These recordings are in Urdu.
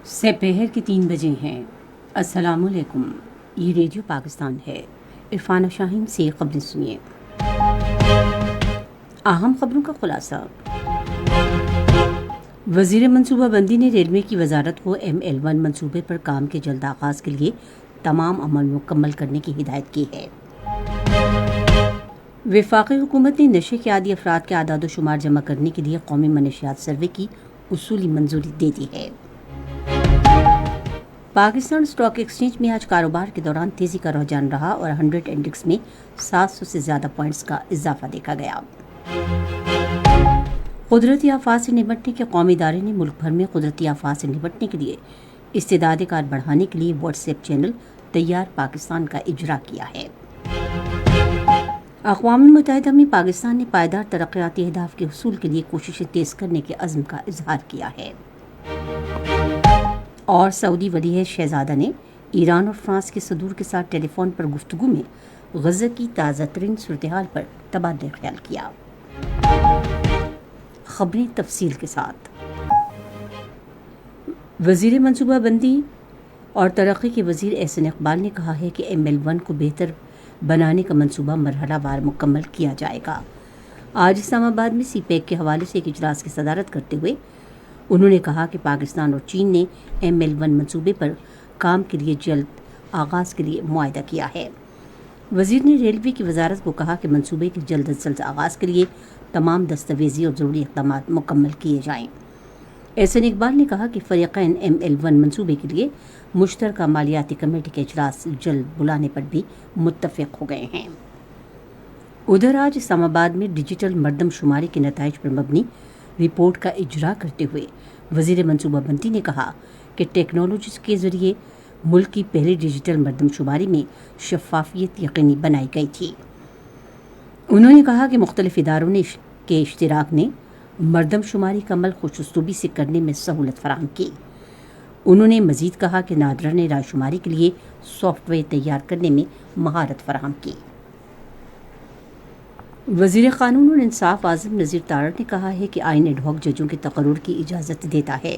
سپہر کے 3 بجے ہیں۔ السلام علیکم، یہ ریڈیو پاکستان ہے۔ عرفانہ شاہین سے خبریں سنیے۔ اہم خبروں کا خلاصہ۔ وزیر منصوبہ بندی نے ریلوے کی وزارت کو ML1 منصوبے پر کام کے جلد آغاز کے لیے تمام عمل مکمل کرنے کی ہدایت کی ہے۔ وفاقی حکومت نے نشے کے عادی افراد کے اعداد و شمار جمع کرنے کے لیے قومی منشیات سروے کی اصولی منظوری دے دی ہے۔ پاکستان اسٹاک ایکسچینج میں آج کاروبار کے دوران تیزی کا رجحان رہا اور 100 انڈیکس میں 700 سے زیادہ پوائنٹس کا اضافہ دیکھا گیا۔ قدرتی آفات سے نمٹنے کے قومی ادارے نے ملک بھر میں قدرتی آفات سے نمٹنے کے لیے استعداد کار بڑھانے کے لیے واٹس ایپ چینل تیار پاکستان کا اجرا کیا ہے۔ اقوام متحدہ میں پاکستان نے پائیدار ترقیاتی اہداف کے حصول کے لیے کوششیں تیز کرنے کے عزم کا اظہار کیا ہے۔ اور سعودی ولی عہد شہزادہ نے ایران اور فرانس کے صدور کے ساتھ ٹیلی فون پر گفتگو میں غزہ کی تازہ ترین صورتحال پر تبادلہ خیال کیا۔ خبریں تفصیل کے ساتھ۔ وزیر منصوبہ بندی اور ترقی کے وزیر احسن اقبال نے کہا ہے کہ ML1 کو بہتر بنانے کا منصوبہ مرحلہ وار مکمل کیا جائے گا۔ آج اسلام آباد میں سی پیک کے حوالے سے ایک اجلاس کی صدارت کرتے ہوئے انہوں نے کہا کہ پاکستان اور چین نے ML1 منصوبے پر کام کے لیے جلد آغاز کے لیے معاہدہ کیا ہے۔ وزیر نے ریلوے کی وزارت کو کہا کہ منصوبے کے جلد از جلد آغاز کے لیے تمام دستاویزی اور ضروری اقدامات مکمل کیے جائیں۔ احسن اقبال نے کہا کہ فریقین ML1 منصوبے کے لیے مشترکہ مالیاتی کمیٹی کے اجلاس جلد بلانے پر بھی متفق ہو گئے ہیں۔ ادھر آج اسلام آباد میں ڈیجیٹل مردم شماری کے نتائج پر مبنی رپورٹ کا اجرا کرتے ہوئے وزیر منصوبہ بندی نے کہا کہ ٹیکنالوجی کے ذریعے ملک کی پہلی ڈیجیٹل مردم شماری میں شفافیت یقینی بنائی گئی تھی۔ انہوں نے کہا کہ مختلف اداروں کے اشتراک نے مردم شماری کا عمل خوش اسلوبی سے کرنے میں سہولت فراہم کی۔ انہوں نے مزید کہا کہ نادرا نے رائے شماری کے لیے سافٹ ویئر تیار کرنے میں مہارت فراہم کی۔ وزیر قانون اور انصاف اعظم نذیر تارڑ نے کہا ہے کہ آئین ایڈ ہاک ججوں کے تقرر کی اجازت دیتا ہے۔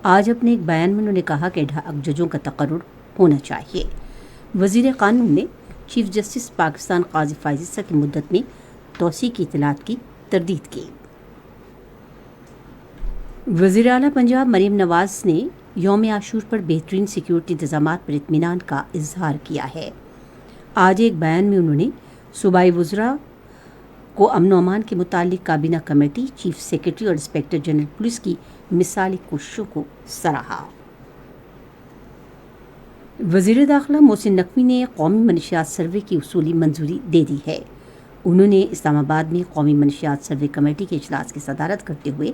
آج اپنے ایک بیان میں انہوں نے کہا کہ ایڈ ہاک ججوں کا تقرر ہونا چاہیے۔ وزیر قانون نے چیف جسٹس پاکستان قاضی فائز عیسی کی مدت میں توسیع کی اطلاعات کی تردید کی۔ وزیر اعلیٰ پنجاب مریم نواز نے یوم عاشور پر بہترین سیکیورٹی انتظامات پر اطمینان کا اظہار کیا ہے۔ آج ایک بیان میں انہوں نے صوبائی وزراء کو امن و امان کے متعلق کابینہ کمیٹی، چیف سیکرٹری اور انسپکٹر جنرل پولیس کی مثالی کوششوں کو سراہا۔ وزیر داخلہ محسن نقوی نے قومی منشیات سروے کی اصولی منظوری دے دی ہے۔ انہوں نے اسلام آباد میں قومی منشیات سروے کمیٹی کے اجلاس کی صدارت کرتے ہوئے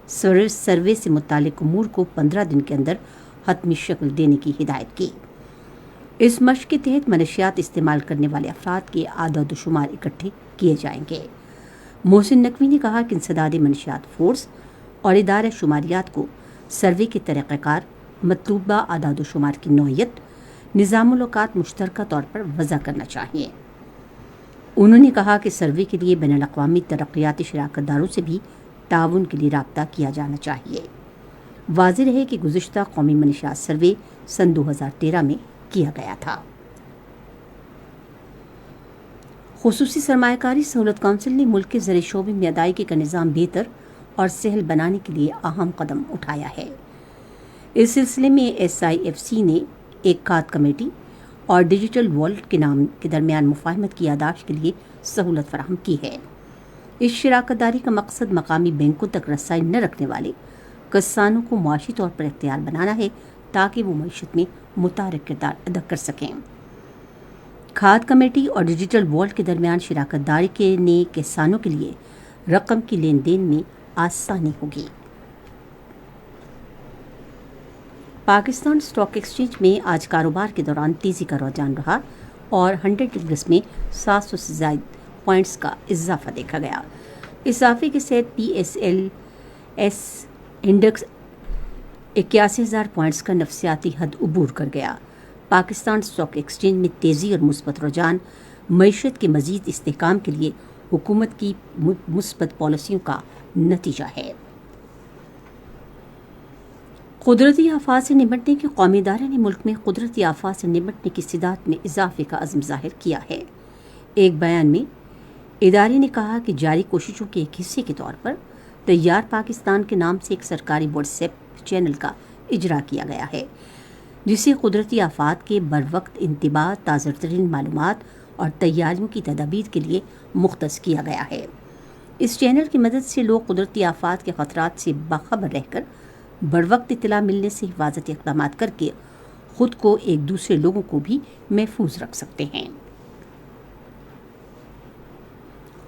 سروے سے متعلق امور کو 15 دن کے اندر حتمی شکل دینے کی ہدایت کی۔ اس مشق کے تحت منشیات استعمال کرنے والے افراد کے اعداد و شمار اکٹھے کیے جائیں گے۔ محسن نقوی نے کہا کہ انسداد منشیات فورس اور ادارہ شماریات کو سروے کے طریقہ کار، مطلوبہ اعداد و شمار کی نوعیت، نظام الاوقات مشترکہ طور پر وضع کرنا چاہیے۔ انہوں نے کہا کہ سروے کے لیے بین الاقوامی ترقیاتی شراکت داروں سے بھی تعاون کے لیے رابطہ کیا جانا چاہیے۔ واضح رہے کہ گزشتہ قومی منشیات سروے سن 2013 میں کیا گیا تھا۔ خصوصی سرمایہ کاری سہولت کونسل نے ملک کے زرعی شعبے میں ادائیگی کا نظام بہتر اور سہل بنانے کے لیے اہم قدم اٹھایا ہے۔ اس سلسلے میں SIFC نے ایک کھاد کمیٹی اور ڈیجیٹل والٹ کے نام کے درمیان مفاہمت کی یادداشت کے لیے سہولت فراہم کی ہے۔ اس شراکت داری کا مقصد مقامی بینکوں تک رسائی نہ رکھنے والے کسانوں کو معاشی طور پر اختیار بنانا ہے تاکہ وہ معیشت میں متحرک کردار ادا کر سکیں۔ کھاد کمیٹی اور ڈیجیٹل والٹ کے درمیان شراکت داری نے کسانوں کے لیے رقم کی لین دین میں آسانی ہوگی۔ پاکستان اسٹاک ایکسچینج میں آج کاروبار کے دوران تیزی کا رجحان رہا اور 100 انڈیکس میں 700 سے زائد پوائنٹس کا اضافہ دیکھا گیا۔ اضافے کے ساتھ PSLS انڈیکس 81,000 پوائنٹس کا نفسیاتی حد عبور کر گیا۔ پاکستان اسٹاک ایکسچینج میں تیزی اور مثبت رجحان معیشت کے مزید استحکام کے لیے حکومت کی مثبت پالیسیوں کا نتیجہ ہے۔ قدرتی آفات سے نمٹنے کے قومی ادارے نے ملک میں قدرتی آفات سے نمٹنے کی استعداد میں اضافے کا عزم ظاہر کیا ہے۔ ایک بیان میں ادارے نے کہا کہ جاری کوششوں کے ایک حصے کے طور پر تیار پاکستان کے نام سے ایک سرکاری واٹس ایپ چینل کا اجرا کیا گیا ہے، جسے قدرتی آفات کے بروقت انتباہ، تازہ ترین معلومات اور تیاریوں کی تدابیر کے لیے مختص کیا گیا ہے۔ اس چینل کی مدد سے لوگ قدرتی آفات کے خطرات سے باخبر رہ کر بروقت اطلاع ملنے سے حفاظتی اقدامات کر کے خود کو ایک دوسرے لوگوں کو بھی محفوظ رکھ سکتے ہیں۔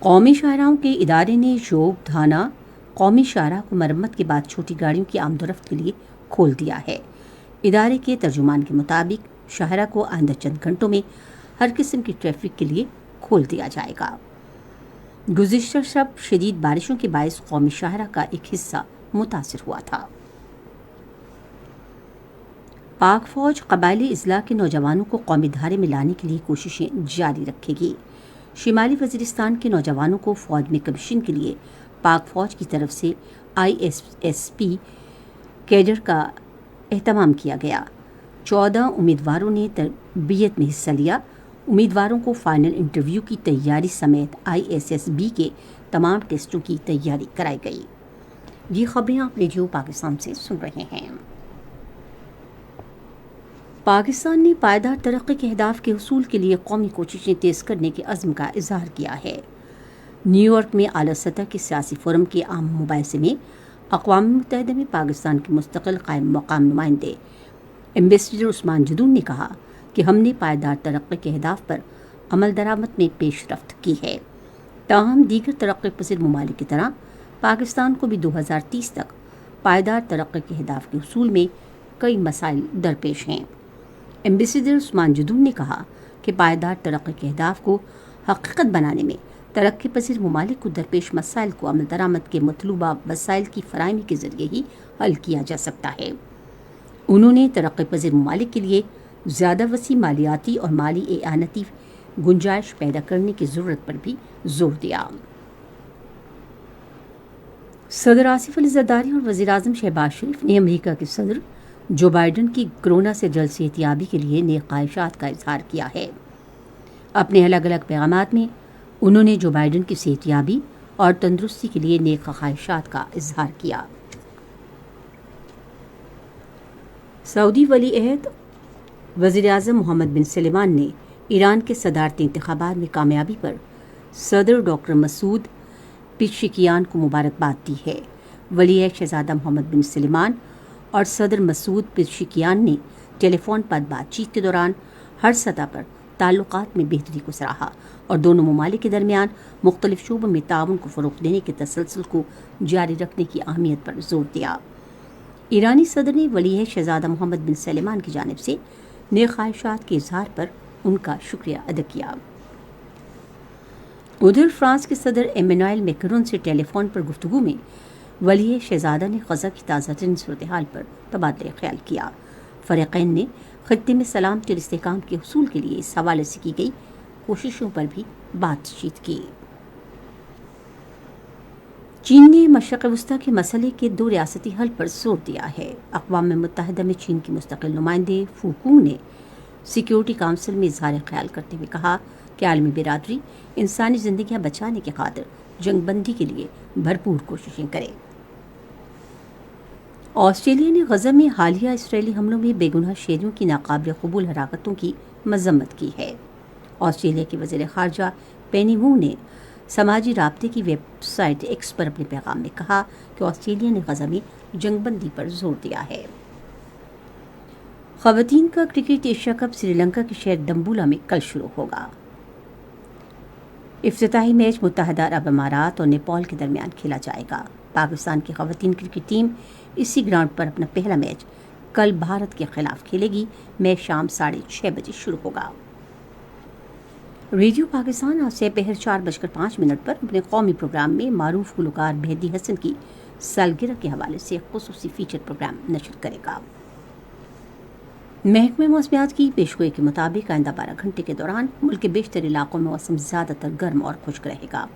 قومی شاہراہوں کے ادارے نے شعوب دھانا قومی شاہراہ کو مرمت کے بعد چھوٹی گاڑیوں کی آمد و رفت کے لیے کھول دیا ہے۔ ادارے کے ترجمان کے مطابق شاہراہ کو آئندہ چند گھنٹوں میں ہر قسم کی ٹریفک کے لیے کھول دیا جائے گا۔ گزشتہ شب شدید بارشوں کے باعث قومی شاہراہ کا ایک حصہ متاثر ہوا تھا۔ پاک فوج قبائلی اضلاع کے نوجوانوں کو قومی دھارے میں لانے کے لیے کوششیں جاری رکھے گی۔ شمالی وزیرستان کے نوجوانوں کو فوج میں کمیشن کے لیے پاک فوج کی طرف سے ISSP کیڈر کا اہتمام کیا گیا۔ 14 امیدواروں نے تربیت میں حصہ لیا۔ امیدواروں کو فائنل انٹرویو کی تیاری سمیت ISSB کے تمام ٹیسٹوں کی تیاری کرائی گئی۔ یہ خبریں آپ ریڈیو پاکستان سے سن رہے ہیں۔ پاکستان نے پائیدار ترقی کے اہداف کے حصول کے لیے قومی کوششیں تیز کرنے کے عزم کا اظہار کیا ہے۔ نیو یارک میں اعلیٰ سطح کے سیاسی فورم کے عام مباحثے میں اقوام متحدہ میں پاکستان کے مستقل قائم مقام نمائندے ایمبیسڈر عثمان جدون نے کہا کہ ہم نے پائیدار ترقی کے اہداف پر عمل درآمد میں پیش رفت کی ہے، تاہم دیگر ترقی پذیر ممالک کی طرح پاکستان کو بھی 2030 تک پائیدار ترقی کے اہداف کے حصول میں کئی مسائل درپیش ہیں۔ ایمبیسڈر عثمان جدون نے کہا کہ پائیدار ترقی کے اہداف کو حقیقت بنانے میں ترقی پذیر ممالک کو درپیش مسائل کو عمل درآمد کے مطلوبہ وسائل کی فراہمی کے ذریعے ہی حل کیا جا سکتا ہے۔ انہوں نے ترقی پذیر ممالک کے لیے زیادہ وسیع مالیاتی اور مالی اعانتی گنجائش پیدا کرنے کی ضرورت پر بھی زور دیا۔ صدر آصف علی زرداری اور وزیر اعظم شہباز شریف نے امریکہ کے صدر جو بائیڈن کی کورونا سے جلد صحتیابی کے لیے نیک خواہشات کا اظہار کیا ہے۔ اپنے الگ الگ پیغامات میں انہوں نے جو بائیڈن کی صحتیابی اور تندرستی کے لیے نیک خواہشات کا اظہار کیا۔ سعودی ولی عہد وزیر اعظم محمد بن سلمان نے ایران کے صدارتی انتخابات میں کامیابی پر صدر ڈاکٹر مسعود پزشکیان کو مبارکباد دی ہے۔ ولی عہد شہزادہ محمد بن سلمان اور صدر مسعود پزشکیان نے ٹیلی فون پر بات چیت کے دوران ہر سطح پر تعلقات میں بہتری کو سراہا اور دونوں ممالک کے درمیان مختلف شعبوں میں تعاون کو فروغ دینے کے تسلسل کو جاری رکھنے کی اہمیت پر زور دیا۔ ایرانی صدر نے ولی عہد شہزادہ محمد بن سلمان کی جانب سے نیک خواہشات کے اظہار پر ان کا شکریہ ادا کیا۔ ادھر فرانس کے صدر ایمینوئل میکرون سے ٹیلی فون پر گفتگو میں ولی عہد شہزادہ نے غزہ کی تازہ ترین صورتحال پر تبادلہ خیال کیا۔ فریقین نے خطے میں سلامتی اور استحکام کے حصول کے لیے اس حوالے سے کی گئی کوششوں پر بھی بات چیت کی۔ چین نے مشرق وسطیٰ کے مسئلے کے 2 ریاستی حل پر زور دیا ہے۔ اقوام متحدہ میں چین کی مستقل نمائندے فو کونگ نے سیکیورٹی کونسل میں اظہار خیال کرتے ہوئے کہا کہ عالمی برادری انسانی زندگیاں بچانے کی خاطر جنگ بندی کے لیے بھرپور کوششیں کرے۔ آسٹریلیا نے غزہ میں حالیہ اسرائیلی حملوں میں بے گناہ شہریوں کی ناقابل قبول حرکتوں کی مذمت کی ہے۔ آسٹریلیا کے وزیر خارجہ پینی وونگ نے سماجی رابطے کی ویب سائٹ ایکس پر اپنے پیغام میں کہا کہ آسٹریلیا نے غزہ میں جنگ بندی پر زور دیا ہے۔ خواتین کا cricket Asia cup Sri Lanka کے شہر دمبولا میں کل شروع ہوگا۔ افتتاحی میچ متحدہ عرب امارات اور نیپال کے درمیان کھیلا جائے گا۔ پاکستان کی خواتین کرکٹ ٹیم اسی گراؤنڈ پر اپنا پہلا میچ کل بھارت کے خلاف کھیلے گی۔ میچ شام 6:30 بجے شروع ہوگا۔ ریڈیو پاکستان آج سے پہر 4:05 پر اپنے قومی پروگرام میں معروف گلوکار مہدی حسن کی سالگرہ کے حوالے سے خصوصی فیچر پروگرام نشر کرے گا۔ محکمہ موسمیات کی پیشگوئی کے مطابق آئندہ 12 گھنٹے کے دوران ملک کے بیشتر علاقوں میں موسم زیادہ تر گرم اور خشک رہے گا،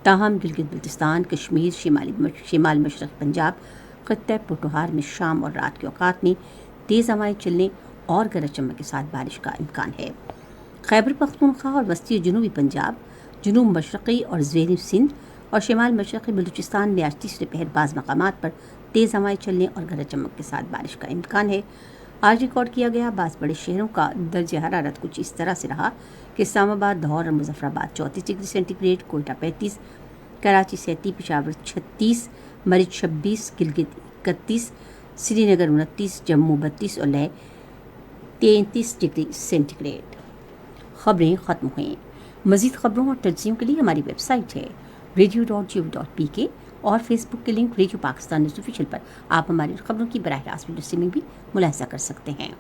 تاہم گلگت بلتستان، کشمیر، شمال مشرق پنجاب، خطہ پوٹوہار میں شام اور رات کے اوقات میں تیز ہوائیں چلنے اور گرج چمک کے ساتھ بارش کا امکان ہے۔ خیبر پختونخوا اور وسطی جنوبی پنجاب، جنوب مشرقی اور زیریں سندھ اور شمال مشرقی بلوچستان میں آج تیسرے پہر بعض مقامات پر تیز ہوائیں چلنے اور گرج چمک کے ساتھ بارش کا امکان ہے۔ آج ریکارڈ کیا گیا بعض بڑے شہروں کا درجہ حرارت کچھ اس طرح سے رہا کہ اسلام آباد، لاہور اور Muzaffarabad 34 degree centigrade, Quetta 35، Karachi 37، Peshawar 36، مرچ 26، گلگت 31، سری نگر 29، جموں 32 اور لیہ 33 ڈگری سینٹی گریڈ۔ خبریں ختم ہوئیں۔ مزید خبروں اور تجزیوں کے لیے ہماری ویب سائٹ ہے radio.gov.pk اور فیس بک کے link radio Pakistan news official پر آپ ہماری خبروں کی براہ راست ویڈیو اسٹریمنگ بھی ملاحظہ کر سکتے ہیں۔